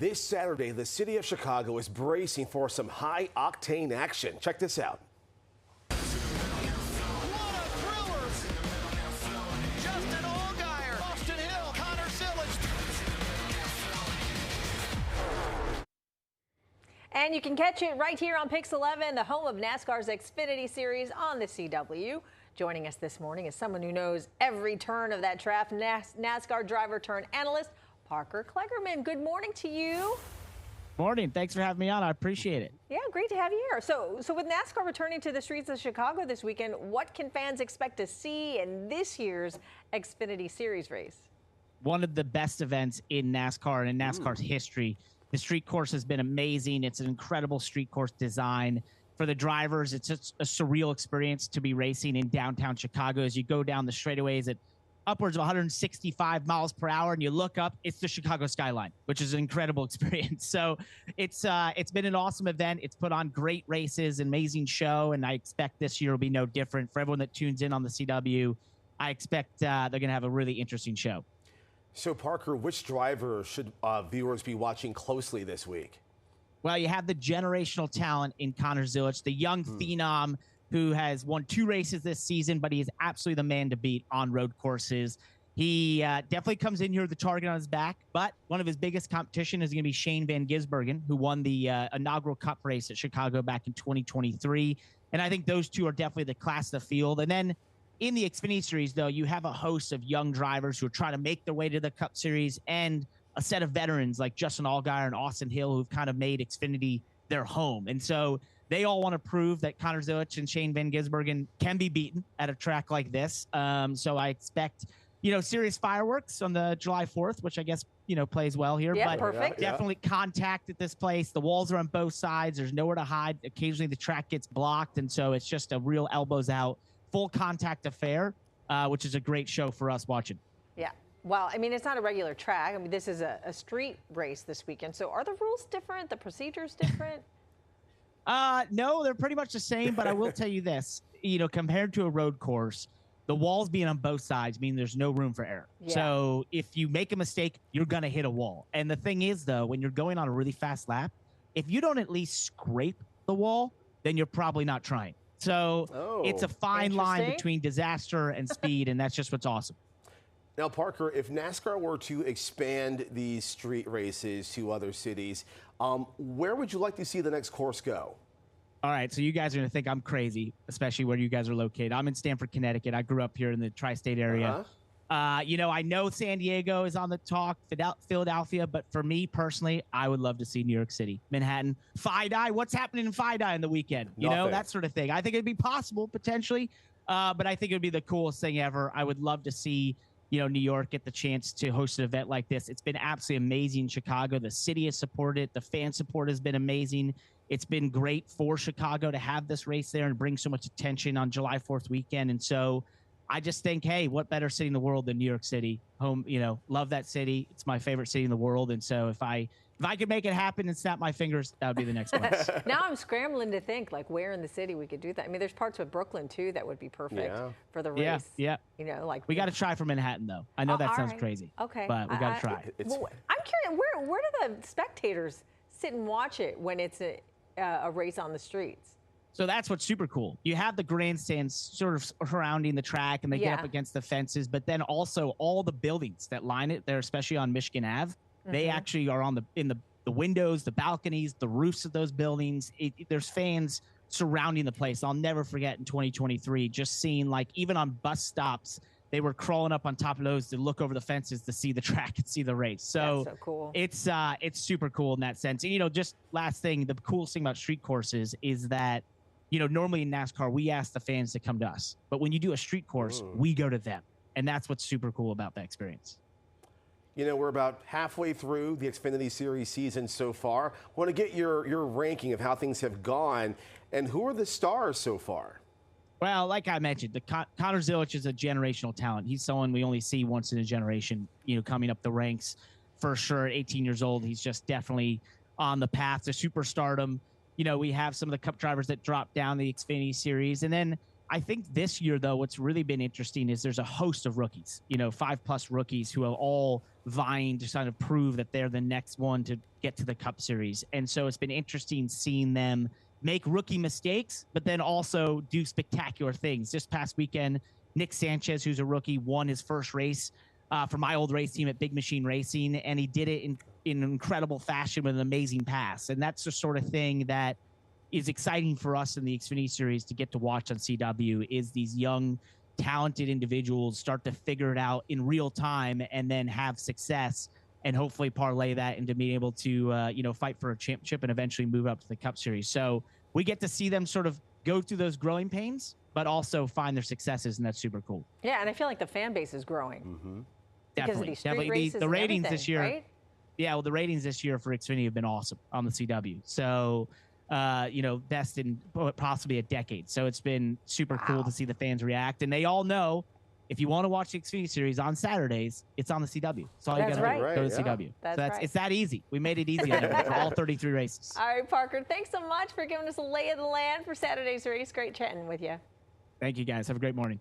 This Saturday, the city of Chicago is bracing for some high-octane action. Check this out. And you can catch it right here on PIX11, the home of NASCAR's Xfinity Series on the CW. Joining us this morning is someone who knows every turn of that track, NASCAR driver turned analyst, Parker Kligerman. Good morning to you. Morning. Thanks for having me on. I appreciate it. Yeah, great to have you here. So with NASCAR returning to the streets of Chicago this weekend, what can fans expect to see in this year's Xfinity Series race? One of the best events in NASCAR and in NASCAR's history. The street course has been amazing. It's an incredible street course design. For the drivers, it's just a surreal experience to be racing in downtown Chicago as you go down the straightaways at upwards of 165 miles per hour, and you look up, it's the Chicago skyline, which is an incredible experience. So it's been an awesome event. It's put on great races, amazing show, and I expect this year will be no different. For everyone that tunes in on the CW, I expect they're going to have a really interesting show. So, Parker, which driver should viewers be watching closely this week? Well, you have the generational talent in Connor Zilisch, the young phenom who has won 2 races this season, but he is absolutely the man to beat on road courses. He definitely comes in here with the target on his back, but one of his biggest competition is going to be Shane Van Gisbergen, who won the inaugural Cup race at Chicago back in 2023. And I think those two are definitely the class of the field. And then in the Xfinity Series, though, you have a host of young drivers who are trying to make their way to the Cup Series and a set of veterans like Justin Allgaier and Austin Hill who've kind of made Xfinity their home. And so they all want to prove that Connor Zilisch and Shane Van Gisbergen can be beaten at a track like this. So I expect, serious fireworks on the July 4th, which I guess, plays well here. Yeah, but perfect. Definitely contact at this place. The walls are on both sides. There's nowhere to hide. Occasionally the track gets blocked. And so it's just a real elbows out, full contact affair, which is a great show for us watching. Yeah. Well, I mean, it's not a regular track. I mean, this is a street race this weekend. So are the rules different? The procedures different? No, they're pretty much the same. But I will tell you this, compared to a road course, the walls being on both sides mean there's no room for error. Yeah. So if you make a mistake, you're going to hit a wall. And the thing is, though, when you're going on a really fast lap, if you don't at least scrape the wall, then you're probably not trying. So it's a fine line between disaster and speed, and that's just what's awesome. Now, Parker, if NASCAR were to expand these street races to other cities, where would you like to see the next course go? All right, so you guys are going to think I'm crazy, especially where you guys are located. I'm in Stamford, Connecticut. I grew up here in the tri-state area. I know San Diego is on the talk, Philadelphia, but for me personally, I would love to see New York City, Manhattan, FiDi. What's happening in FiDi in the weekend? That sort of thing. I think it'd be possible potentially, but I think it would be the coolest thing ever. I would love to see New York get the chance to host an event like this. It's been absolutely amazing in Chicago. The city has supported it. The fan support has been amazing. It's been great for Chicago to have this race there and bring so much attention on July 4th weekend. And so I just think, hey, what better city in the world than New York City? Home, love that city. It's my favorite city in the world. And so if I could make it happen and snap my fingers, that would be the next one. Now I'm scrambling to think, like, where in the city we could do that. I mean, there's parts of Brooklyn, too, that would be perfect for the race. Yeah. We got to try for Manhattan, though. I know that sounds crazy. Okay. But we got to try. Well, I'm curious, where do the spectators sit and watch it when it's a race on the streets? So that's what's super cool. You have the grandstands sort of surrounding the track, and they get up against the fences, but then also all the buildings that line it there, especially on Michigan Ave, they actually are in the windows, the balconies, the roofs of those buildings. There's fans surrounding the place. I'll never forget in 2023, just seeing, like, even on bus stops, they were crawling up on top of those to look over the fences to see the track and see the race. So, that's so cool. It's super cool in that sense. And, just last thing, the coolest thing about street courses is that, normally in NASCAR, we ask the fans to come to us. But when you do a street course, we go to them. And that's what's super cool about that experience. We're about halfway through the Xfinity Series season so far. I want to get your ranking of how things have gone and who are the stars so far. Well, like I mentioned, Connor Zilisch is a generational talent. He's someone we only see once in a generation, coming up the ranks for sure. At 18 years old, he's just definitely on the path to superstardom. We have some of the Cup drivers that dropped down the Xfinity Series. And then I think this year, though, what's really been interesting is there's a host of rookies, 5+ rookies who are all vying to kind of prove that they're the next one to get to the Cup Series. And so it's been interesting seeing them make rookie mistakes, but then also do spectacular things. This past weekend, Nick Sanchez, who's a rookie, won his first race for my old race team at Big Machine Racing, and he did it in incredible fashion with an amazing pass. And that's the sort of thing that is exciting for us in the Xfinity Series to get to watch on CW, is these young, talented individuals start to figure it out in real time and then have success and hopefully parlay that into being able to, fight for a championship and eventually move up to the Cup Series. So we get to see them sort of go through those growing pains, but also find their successes, and that's super cool. Yeah, and I feel like the fan base is growing. Because of these street Definitely. races The ratings and this year, right? yeah, well, the ratings this year for Xfinity have been awesome on the CW. So, best in possibly a decade. So it's been super cool to see the fans react. And they all know if you want to watch the Xfinity Series on Saturdays, it's on the CW. That's all you got to do. Go to CW. It's that easy. We made it easy on everyone for all 33 races. All right, Parker, thanks so much for giving us a lay of the land for Saturday's race. Great chatting with you. Thank you, guys. Have a great morning.